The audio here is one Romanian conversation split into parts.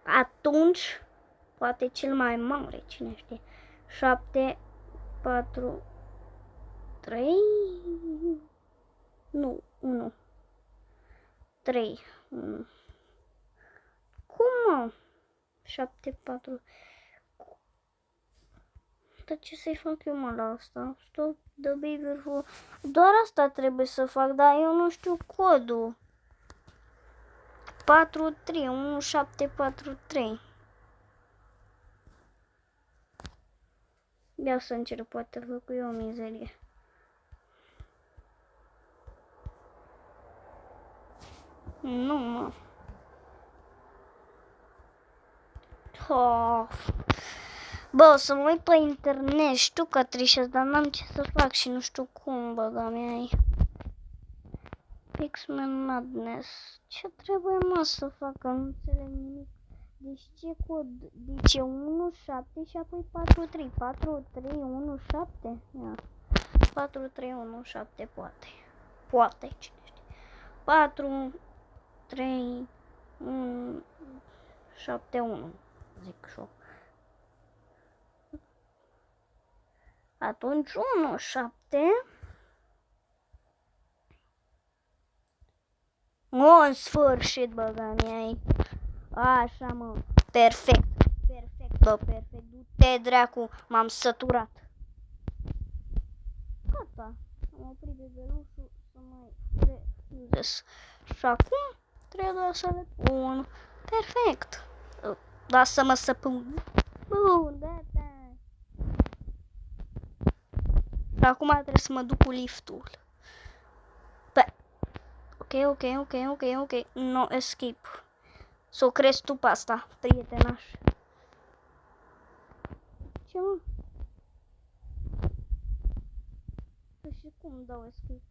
Atunci, poate cel mai mare, cine știe. 7, 4, 3, nu, 1, 3, 1. Cum, mă? 7, 4. Dar ce să-i fac eu, mă, la asta? Stop the behavior for... Doar asta trebuie să fac, dar eu nu știu codul. 4, 3, 1, 7, 4, 3. Ia să încerc, poate fac eu o mizerie. Nu, mă. Oh. Bă, o să mă uit pe internet, știu că trișez, dar n-am ce să fac și nu știu cum, băga mea. Pixman Madness. Ce trebuie, mă, să fac, că nu înțeleg nimic. Deci ce cod? Deci e 1, 7 și apoi 4, 3. 4, 3, 1, 7? Ia. 4, 3, 1, 7, poate. Poate, cine știe. 4, 3, 1, 7, 1. Zic și eu. Atunci 1, 7. În sfârșit, băga mea. Așa, mă. Perfect. Perfect, bă, perfect. Du-te, dracu. M-am săturat. Gata. Am oprit de belușul să mai refuzez. Și acum trebuie să le pun. Perfect. Lasă-mă să pun. Bun, gata. Și acum trebuie să mă duc cu liftul. Bă. Ok. No escape. S-o crezi tu pe asta, prietenaș. Ce, mă? Și cum dau escape?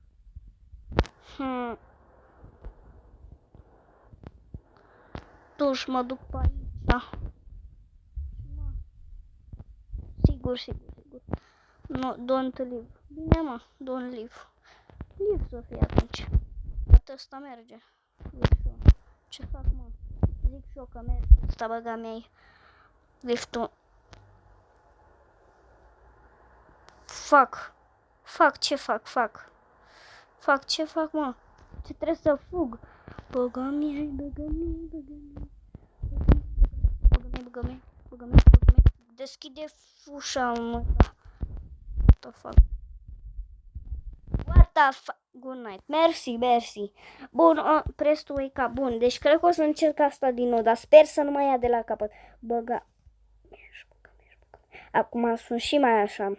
Totuși mă duc pe aici. Sigur. No, don't leave. Bine, mă, don't leave. Leave să fie atunci. Poate ăsta merge. Zic și eu. Ce fac, mă? Zic și eu că merge. Ăsta băga mea-i. Liftul. Fac, ce fac? Fac, ce fac, mă? Ce trebuie să fug? Băga mea. Deschide ușa, mă. What the fuck? Good night. Merci. Bun, press to wake up. Bun, deci cred că o să încerc asta din nou, dar sper să nu mai ia de la capăt. Băga. Acum sunt și mai așa.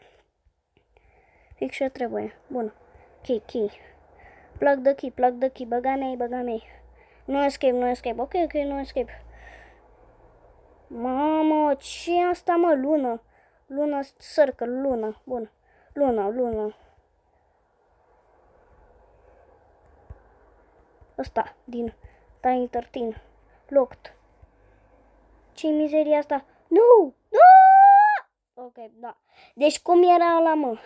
Fix ce trebuie. Bun. Key. Plug the key. Băga mea. No escape. Ok, no escape. Mamă, ce e asta, mă? Lună, circle, lună. Bun. Lună. Ăsta, din Tiny 13. Locked. Ce mizeria asta? Nu! Ok, da. Deci cum era ăla, mă?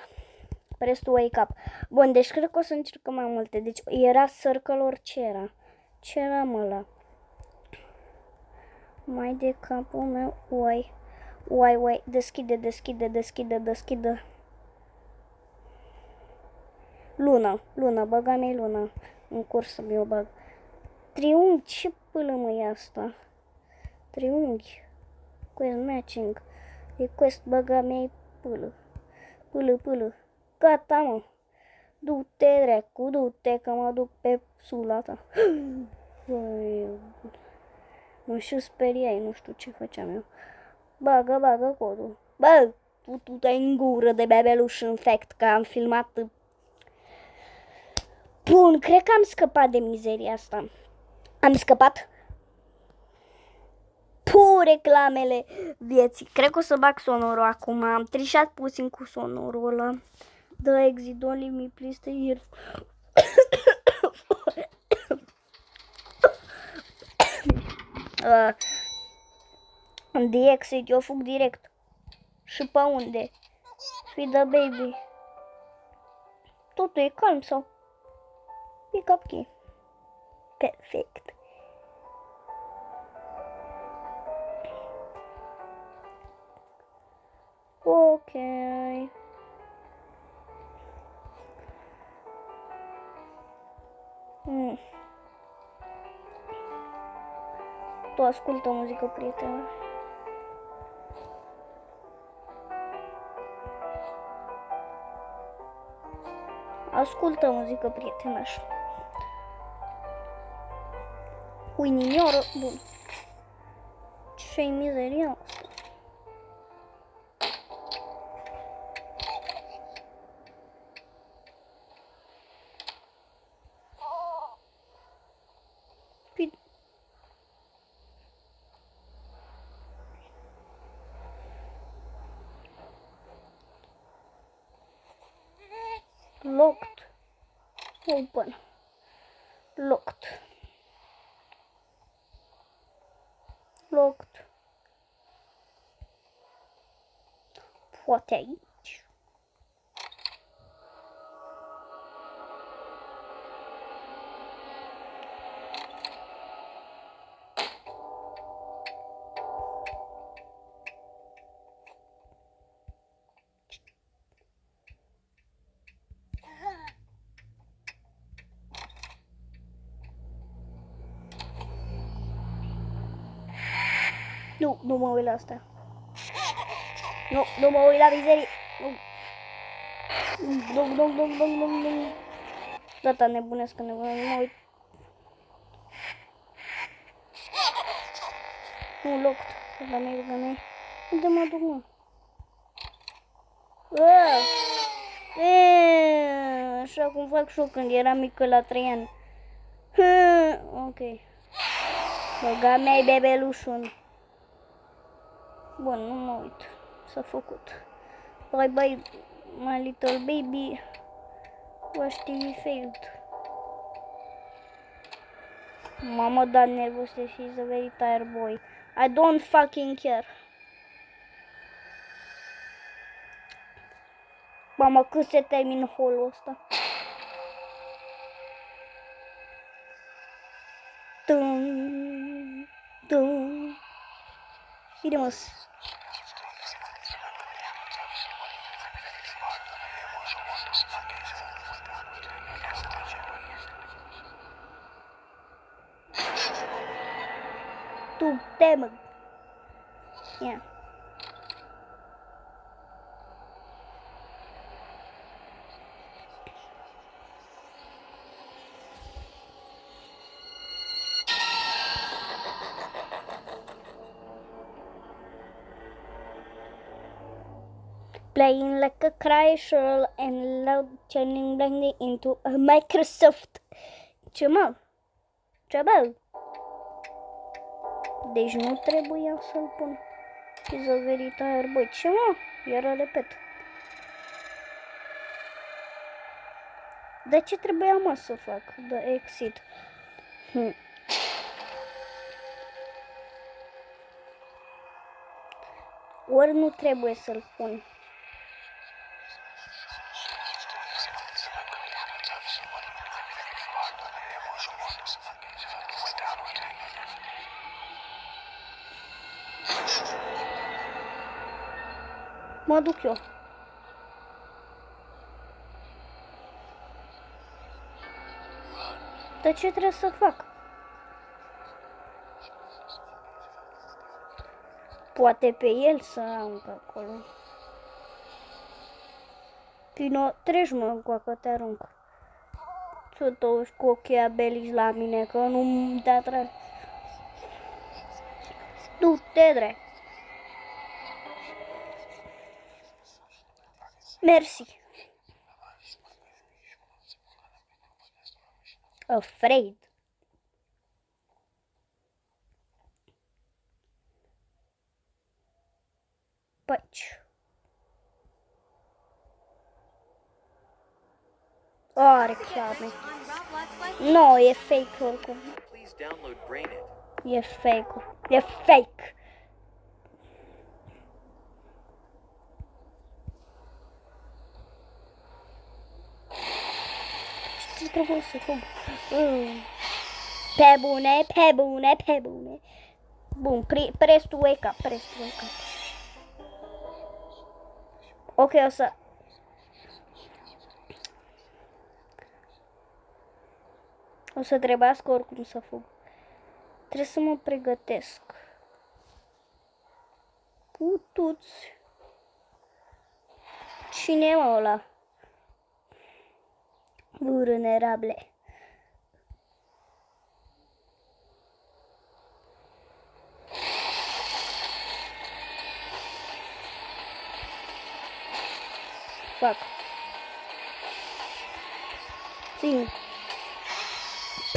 Press to wake up. Bun, deci cred că o să încercăm mai multe. Deci era circle, ce era? Ce era, mă, ăla? Mai de capul meu. Uai. Deschide. Lună, băga mea lună. În curs să mi-o bag. Triunghi, ce pâlă, mă, e asta? Triunghi. Quest matching. Request, băga mea pâlă. Gata, mă. Du-te, dracu, du-te, că mă duc pe sula ta. Mă și speriai, nu știu ce făceam eu. Bagă codul. Bă, tu te-ai în gură de bebeluș în fact, că am filmat. Bun, cred că am scăpat de mizeria asta. Am scăpat. Reclamele vieții. Cred că o să bag sonorul acum. Am trișat puțin cu sonorul ăla. The exit, don't leave me, please stay here. The exit, eu fug direct. Și pe unde? Feed the baby. Totul e calm sau? Pick up key. Perfect. Tu ascultă muzică, prietene. Ascultă muzică, prietenaș. Uininioră, bun. Ce-i mizeria asta? Locked. Open. Locked. Locked. Poate aici. Nu, nu mă uit la asta. Nu, nu mă uit la mizerie. Nu. Data nebunesc, nu mă uit. Nu, locked. La mei. Unde mă duc, mă? Așa cum fac și eu când eram mică la 3 ani. Ok. Băga mea-i bebelușul. Bun, nu mă uit. S-a făcut. Bye bye, my little baby. Watch TV failed. Mama, da nervos, she's a very tired boy. I don't fucking care. Mama, când se termină holul ăsta? Dum. Bine, tu temă. Ia. Playing like a crasher and loud turning blindly into a Microsoft. Ce mă? Deci nu trebuia să-l pun. He's a very tired boy. Ce mă? Iară repet. De ce trebuia mă să fac? The exit. Ori nu trebuie să-l pun. Mă duc eu. Dar ce trebuie să fac? Poate pe el să arunc acolo. Pino, treci mă încoacă, te arunc. Să te uiți cu ochii abeliți la mine, că nu-mi te atrag. Du-te, drept. Mersi. Afraid. Paci. Reclame. No, e fake oricum. E fake. E fake. Ce trebuie să fug? Pe bune. Bun, press to wake up. Ok, o să trebuiască oricum să fug. Trebuie să mă pregătesc. Putuți. Cine e ăla? Vulnerable. Fac. Țin.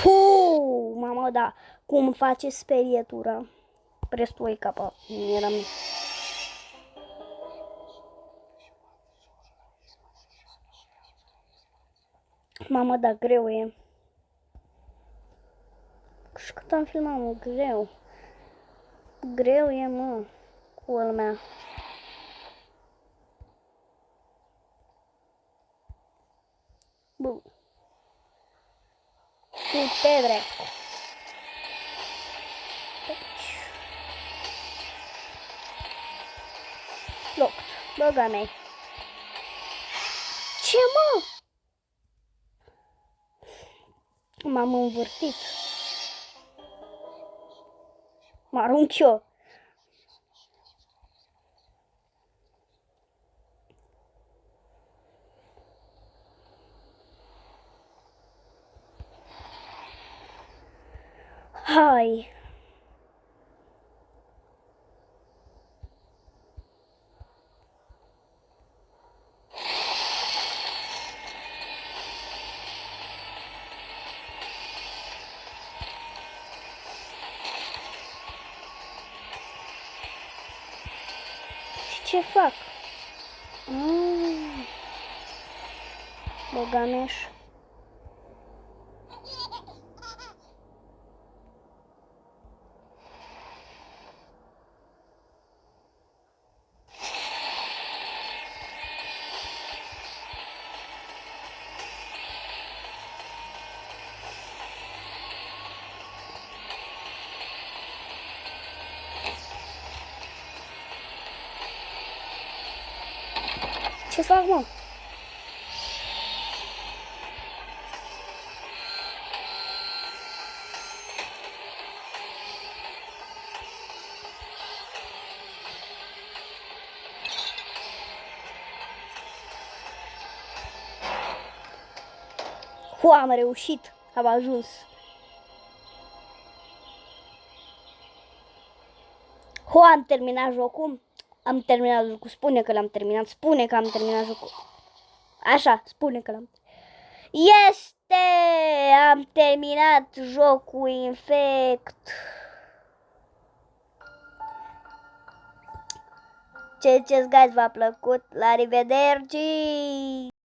Puuu, mamă, da. Cum face sperietura? Prestui capa. Eram... Mamă, da, greu e. Și cât am filmat, mă, greu. Greu e, mă, cu mea. Bun. Du-te, dracu. Loc. Băga mea. Ce, mă? M-am învârtit. Mă arunc eu. Hai. Ce fac? Băgameș. Ce fac, mă? Am reușit, am ajuns. Am terminat jocul. Am terminat jocul. Spune că l-am terminat. Spune că am terminat jocul. Așa, spune că l-am terminat. Este! Am terminat jocul Infect. Ce guys v-a plăcut? La revedere!